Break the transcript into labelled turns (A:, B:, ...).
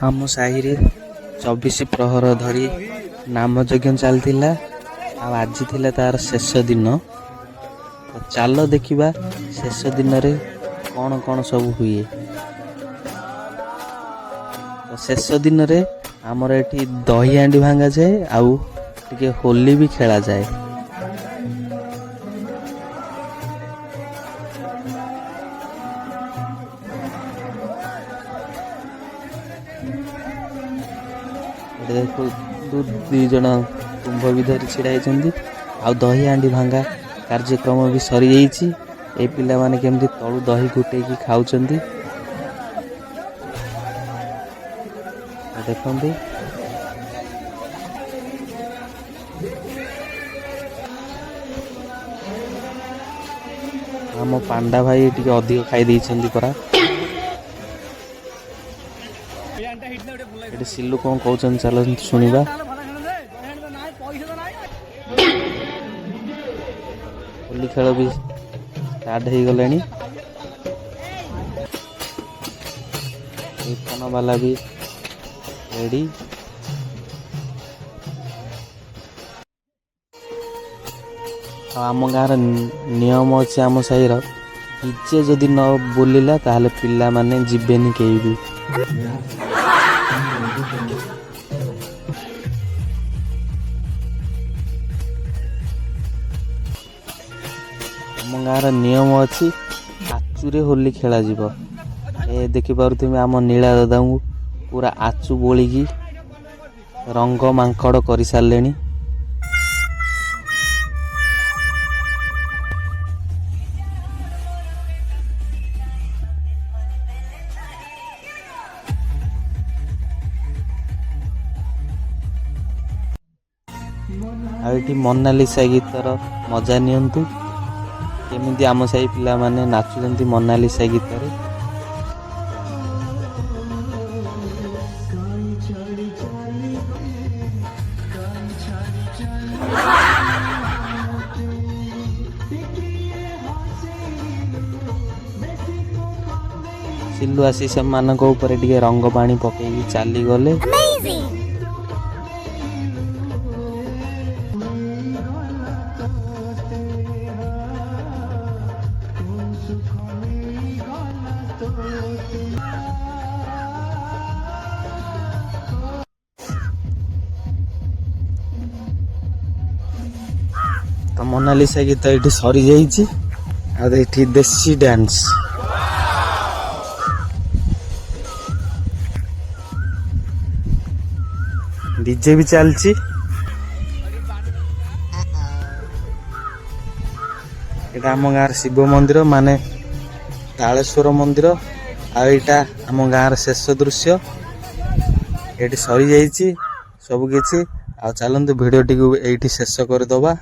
A: ଆମ ସାହିରେ 24 ପ୍ରହର ଧରି ନାମଯଜ୍ଞ ଚାଲିଥିଲା। ଆଉ ଆଜି ଥିଲା ତାର ଶେଷ ଦିନ। ତ ଚାଲ ଦେଖିବା ଶେଷ ଦିନରେ କ'ଣ କ'ଣ ସବୁ ହୁଏ। ତ ଶେଷ ଦିନରେ ଆମର ଏଠି ଦହି ହାଣ୍ଡି ଭାଙ୍ଗାଯାଏ, ଆଉ ଟିକେ ହୋଲି ବି ଖେଳାଯାଏ। ଦେଖୁ ଦି ଜଣ କୁମ୍ଭ ବି ଧରି ଛିଡ଼ା ହେଇଛନ୍ତି। ଆଉ ଦହି ହାଣ୍ଡି ଭାଙ୍ଗା କାର୍ଯ୍ୟକ୍ରମ ବି ସରିଯାଇଛି। ଏଇ ପିଲାମାନେ କେମିତି ତଳୁ ଦହି ଗୋଟେଇକି ଖାଉଛନ୍ତି ଦେଖନ୍ତୁ। ଆମ ପାଣ୍ଡା ଭାଇ ଟିକେ ଅଧିକ ଖାଇ ଦେଇଛନ୍ତି ପରା। ଏଠି ସିଲୁ କ'ଣ କହୁଛନ୍ତି ଚାଲନ୍ତୁ ଶୁଣିବା। ହୋଲି ଖେଳ ବି ଷ୍ଟାର୍ଟ ହେଇଗଲାଣି। କୀର୍ତ୍ତନ ବାଲା ବି ରେଡି। ଆଉ ଆମ ଗାଁର ନିୟମ ଅଛି, ଆମ ସାହିର ଡିଜେ ଯଦି ନ ବୁଲିଲା ତାହେଲେ ପିଲାମାନେ ଯିବେନି କେହି ବି। ଆମ ଗାଁର ନିୟମ ଅଛି, ଆଚୁରେ ହୋଲି ଖେଳାଯିବ। ଦେଖିପାରୁଥିବେ ଆମ ନୀଳା ଦାଦାଙ୍କୁ ପୁରା ଆଚୁ ବୋଳିକି ରଙ୍ଗ ମାଙ୍କଡ଼ କରିସାରିଲେଣି। ଆଉ ଏଠି ମୋନାଲିସା ଗୀତର ମଜା ନିଅନ୍ତୁ। କେମିତି ଆମ ସାହି ପିଲାମାନେ ନାଚୁଛନ୍ତି ମୋନାଲିସା ଗୀତରେ। ସିଲୁ ଆସି ସେମାନଙ୍କ ଉପରେ ଟିକେ ରଙ୍ଗ ପାଣି ପକେଇକି ଚାଲିଗଲେ। ତ ମୋନାଲିସା ଗୀତ ଏଠି ସରିଯାଇଛି। ଆଉ ଏଠି ଦେଶୀ ଡ୍ୟାନ୍ସ। ଡିଜେ ବି ଚାଲିଛି। ଏଇଟା ଆମ ଗାଁର ଶିବ ମନ୍ଦିର, ମାନେ ତାଳେଶ୍ୱର ମନ୍ଦିର। ଆଉ ଏଇଟା ଆମ ଗାଁର ଶେଷ ଦୃଶ୍ୟ। ଏଠି ସରିଯାଇଛି ସବୁ କିଛି। ଆଉ ଚାଲନ୍ତୁ ଭିଡ଼ିଓଟିକୁ ଏଇଠି ଶେଷ କରିଦେବା।